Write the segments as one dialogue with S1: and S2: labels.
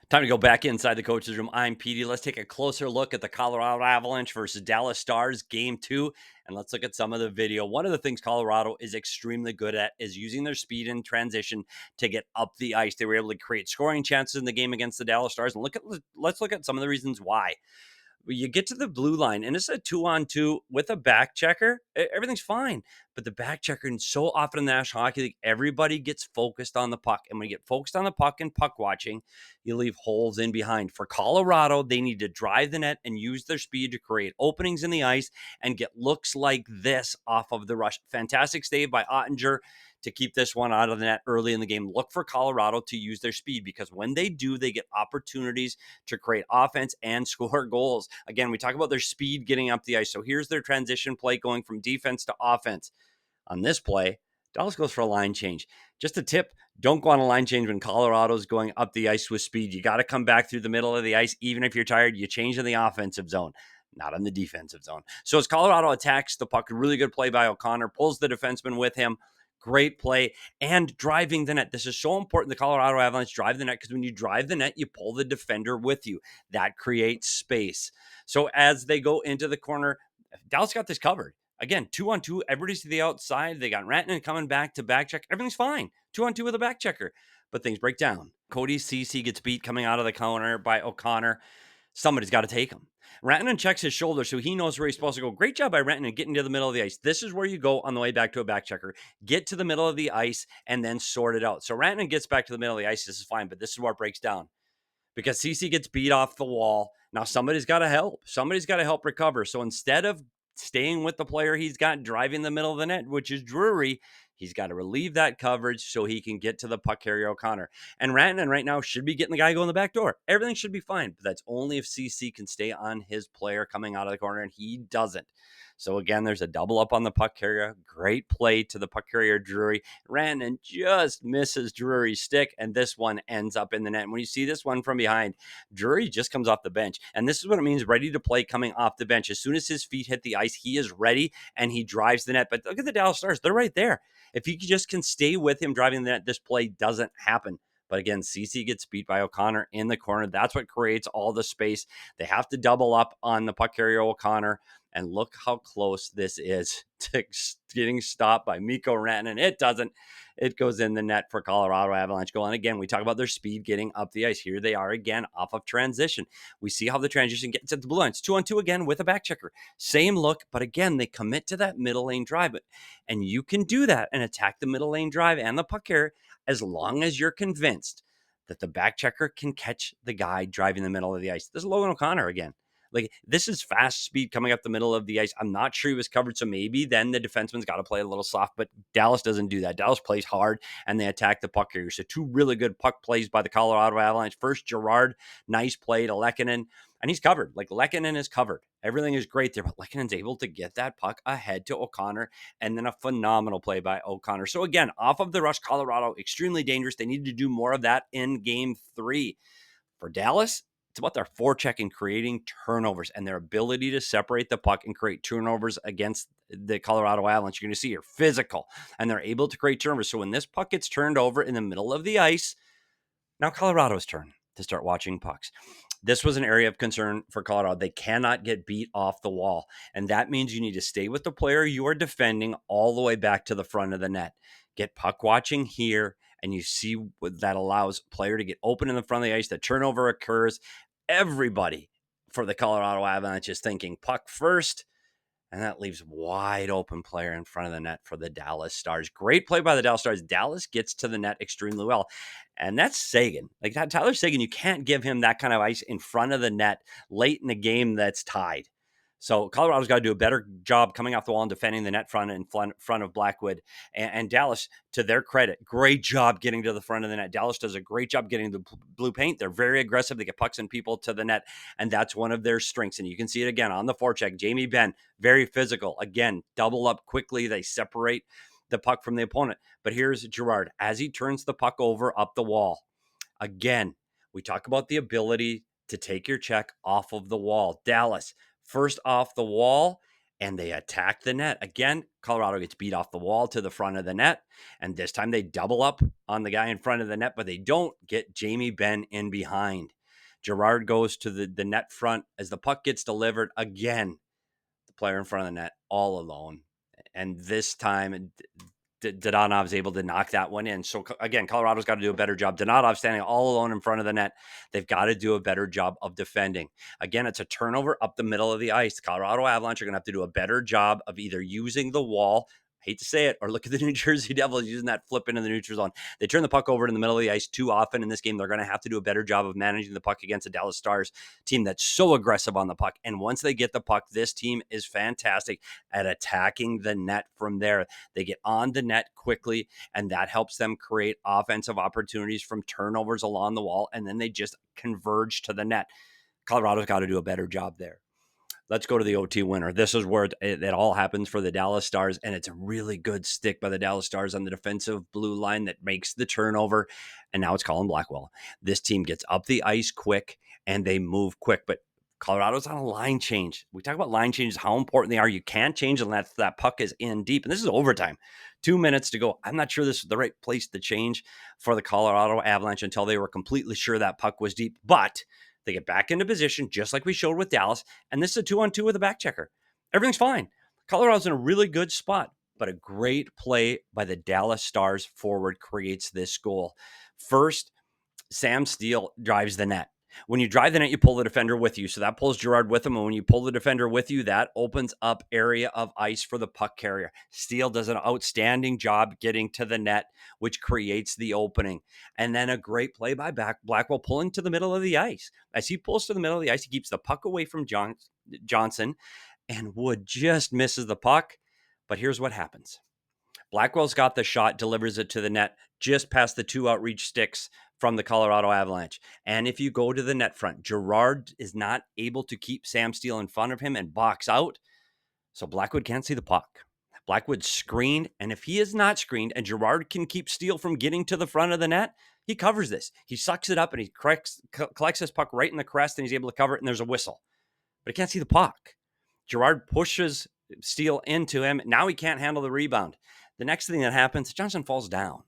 S1: Time to go back inside the coach's room. I'm Petey. Let's take a closer look at the Colorado Avalanche versus Dallas Stars game 2, and let's look at some of the video. One of the things Colorado is extremely good at is using their speed in transition to get up the ice. They were able to create scoring chances in the game against the Dallas Stars, and let's look at some of the reasons why. You get to the blue line and it's a 2-on-2 with a back checker, everything's fine. But the back checker, and so often in the National Hockey League, everybody gets focused on the puck. And when you get focused on the puck and puck watching, you leave holes in behind. For Colorado, they need to drive the net and use their speed to create openings in the ice and get looks like this off of the rush. Fantastic save by Ottinger to keep this one out of the net early in the game. Look for Colorado to use their speed, because when they do, they get opportunities to create offense and score goals. Again, we talk about their speed getting up the ice. So here's their transition play going from defense to offense. On this play, Dallas goes for a line change. Just a tip, don't go on a line change when Colorado's going up the ice with speed. You got to come back through the middle of the ice. Even if you're tired, you change in the offensive zone, not in the defensive zone. So as Colorado attacks the puck, really good play by O'Connor, pulls the defenseman with him. Great play and driving the net. This is so important. The Colorado Avalanche drive the net, because when you drive the net, you pull the defender with you. That creates space. So as they go into the corner, Dallas got this covered. Again, 2-on-2, everybody's to the outside. They got Rantanen coming back to back check. Everything's fine. 2-on-2 with a back checker. But things break down. Cody Ceci gets beat coming out of the corner by O'Connor. Somebody's got to take him. Rantanen checks his shoulder, so he knows where he's supposed to go. Great job by Rantanen getting to the middle of the ice. This is where you go on the way back to a back checker. Get to the middle of the ice and then sort it out. So Rantanen gets back to the middle of the ice. This is fine, but this is where it breaks down, because CC gets beat off the wall. Now somebody's got to help. Somebody's got to help recover. So instead of staying with the player he's got driving the middle of the net, which is Drury, he's got to relieve that coverage so he can get to the puck carrier O'Connor. And Rantanen right now should be getting the guy going the back door. Everything should be fine, but that's only if CC can stay on his player coming out of the corner, and he doesn't. So again, there's a double up on the puck carrier. Great play to the puck carrier Drury. Rantanen just misses Drury's stick, and this one ends up in the net. And when you see this one from behind, Drury just comes off the bench. And this is what it means, ready to play coming off the bench. As soon as his feet hit the ice, he is ready and he drives the net. But look at the Dallas Stars. They're right there. If he just can stay with him driving the net, this play doesn't happen. But again, CC gets beat by O'Connor in the corner. That's what creates all the space. They have to double up on the puck carrier O'Connor. And look how close this is to getting stopped by Mikko Rantanen. It doesn't. It goes in the net for Colorado Avalanche goal. And again, we talk about their speed getting up the ice. Here they are again off of transition. We see how the transition gets at the blue line. It's 2-on-2 again with a back checker. Same look, but again, they commit to that middle lane drive. And you can do that and attack the middle lane drive and the puck carrier as long as you're convinced that the back checker can catch the guy driving the middle of the ice. This is Logan O'Connor again. Like, this is fast speed coming up the middle of the ice. I'm not sure he was covered, so maybe then the defenseman's got to play a little soft, but Dallas doesn't do that. Dallas plays hard, and they attack the puck carrier. So two really good puck plays by the Colorado Avalanche. First, Girard, nice play to Lehkonen, and he's covered. Like, Lehkonen is covered. Everything is great there, but Lehkonen's able to get that puck ahead to O'Connor, and then a phenomenal play by O'Connor. So again, off of the rush, Colorado, extremely dangerous. They need to do more of that in Game 3. For Dallas, it's about their forecheck and creating turnovers and their ability to separate the puck and create turnovers against the Colorado Avalanche. You're going to see here physical, and they're able to create turnovers. So when this puck gets turned over in the middle of the ice, now Colorado's turn to start watching pucks. This was an area of concern for Colorado. They cannot get beat off the wall, and that means you need to stay with the player you are defending all the way back to the front of the net. Get puck watching here, and you see what that allows player to get open in the front of the ice. The turnover occurs. Everybody for the Colorado Avalanche is thinking puck first, and that leaves wide open player in front of the net for the Dallas Stars. Great play by the Dallas Stars. Dallas gets to the net extremely well. And that's Seguin. Like, Tyler Seguin, you can't give him that kind of ice in front of the net late in the game that's tied. So Colorado's got to do a better job coming off the wall and defending the net front in front of Blackwood. And Dallas, to their credit, great job getting to the front of the net. Dallas does a great job getting the blue paint. They're very aggressive. They get pucks and people to the net, and that's one of their strengths. And you can see it again on the forecheck. Jamie Benn, very physical. Again, double up quickly. They separate the puck from the opponent. But here's Girard as he turns the puck over up the wall. Again, we talk about the ability to take your check off of the wall. Dallas, first off the wall, and they attack the net. Again, Colorado gets beat off the wall to the front of the net, and this time they double up on the guy in front of the net, but they don't get Jamie Benn in behind. Girard goes to the net front as the puck gets delivered again. The player in front of the net all alone. And this time, Dadonov is able to knock that one in. So again, Colorado's got to do a better job. Dadonov standing all alone in front of the net. They've got to do a better job of defending. Again, it's a turnover up the middle of the ice. The Colorado Avalanche are going to have to do a better job of either using the wall, hate to say it, or look at the New Jersey Devils using that flip into the neutral zone. They turn the puck over in the middle of the ice too often in this game. They're going to have to do a better job of managing the puck against the Dallas Stars team that's so aggressive on the puck. And once they get the puck, this team is fantastic at attacking the net from there. They get on the net quickly, and that helps them create offensive opportunities from turnovers along the wall, and then they just converge to the net. Colorado's got to do a better job there. Let's go to the OT winner. This is where it all happens for the Dallas Stars, and it's a really good stick by the Dallas Stars on the defensive blue line that makes the turnover, and now it's Colin Blackwell. This team gets up the ice quick, and they move quick, but Colorado's on a line change. We talk about line changes, how important they are. You can't change unless that puck is in deep, and this is overtime. 2 minutes to go. I'm not sure this is the right place to change for the Colorado Avalanche until they were completely sure that puck was deep, but they get back into position, just like we showed with Dallas, and this is a 2-on-2 with a back checker. Everything's fine. Colorado's in a really good spot, but a great play by the Dallas Stars forward creates this goal. First, Sam Steele drives the net. When you drive the net, you pull the defender with you. So that pulls Girard with him. And when you pull the defender with you, that opens up area of ice for the puck carrier. Steele does an outstanding job getting to the net, which creates the opening. And then a great play by Blackwell pulling to the middle of the ice. As he pulls to the middle of the ice, he keeps the puck away from Johnson, and Wood just misses the puck. But here's what happens. Blackwell's got the shot, delivers it to the net, just past the 2 outreach sticks from the Colorado Avalanche. And if you go to the net front, Girard is not able to keep Sam Steele in front of him and box out, so Blackwood can't see the puck. Blackwood's screened, and if he is not screened and Girard can keep Steele from getting to the front of the net, he covers this. He sucks it up and he collects this puck right in the crest, and he's able to cover it, and there's a whistle. But he can't see the puck. Girard pushes Steele into him. Now he can't handle the rebound. The next thing that happens, Johnson falls down,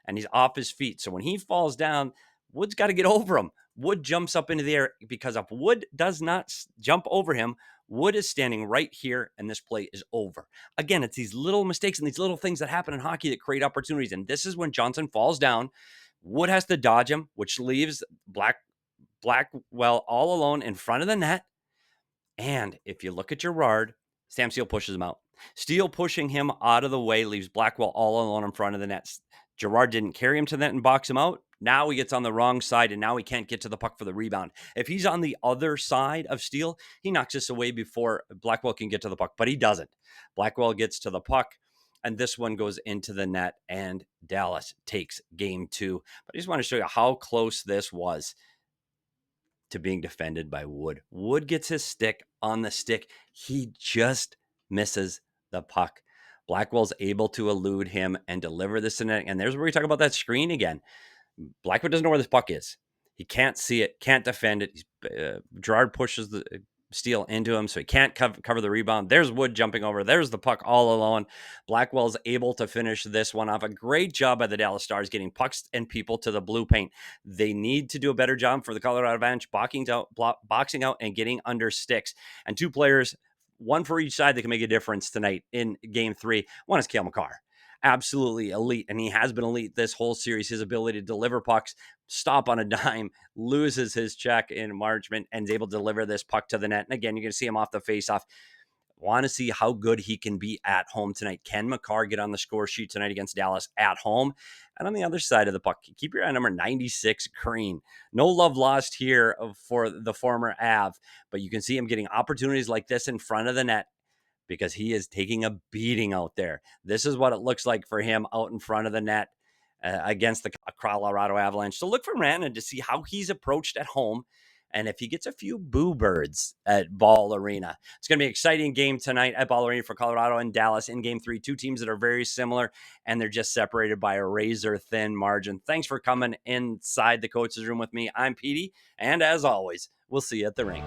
S1: and he's off his feet. So when he falls down, Wood's got to get over him. Wood jumps up into the air, because if Wood does not jump over him, Wood is standing right here, and this play is over. Again, it's these little mistakes and these little things that happen in hockey that create opportunities, and this is when Johnson falls down. Wood has to dodge him, which leaves Blackwell all alone in front of the net. And if you look at Girard, Sam Steele pushes him out. Steele pushing him out of the way leaves Blackwell all alone in front of the net. Girard didn't carry him to the net and box him out. Now he gets on the wrong side, and now he can't get to the puck for the rebound. If he's on the other side of Steele, he knocks this away before Blackwell can get to the puck, but he doesn't. Blackwell gets to the puck, and this one goes into the net, and Dallas takes game 2. But I just want to show you how close this was to being defended by Wood. Wood gets his stick on the stick. He just misses the puck. Blackwell's able to elude him and deliver this in it. And there's where we talk about that screen again. Blackwell doesn't know where this puck is. He can't see it, can't defend it. Girard pushes the Steele into him, so he can't cover the rebound. There's Wood jumping over. There's the puck all alone. Blackwell's able to finish this one off. A great job by the Dallas Stars getting pucks and people to the blue paint. They need to do a better job for the Colorado Avalanche boxing out and getting under sticks. And 2 players, one for each side, that can make a difference tonight in game 3. One is Cale Makar. Absolutely elite, and he has been elite this whole series. His ability to deliver pucks, stop on a dime, loses his check in margin, and is able to deliver this puck to the net. And again, you're going to see him off the faceoff. Want to see how good he can be at home tonight. Can Makar get on the score sheet tonight against Dallas at home? And on the other side of the puck, keep your eye on number 96, Green. No love lost here for the former Av, but you can see him getting opportunities like this in front of the net, because he is taking a beating out there. This is what it looks like for him out in front of the net against the Colorado Avalanche. So look for Rantanen to see how he's approached at home, and if he gets a few boo birds at Ball Arena. It's going to be an exciting game tonight at Ball Arena for Colorado and Dallas in game 3. 2 teams that are very similar, and they're just separated by a razor-thin margin. Thanks for coming inside the coach's room with me. I'm Petey, and as always, we'll see you at the rink.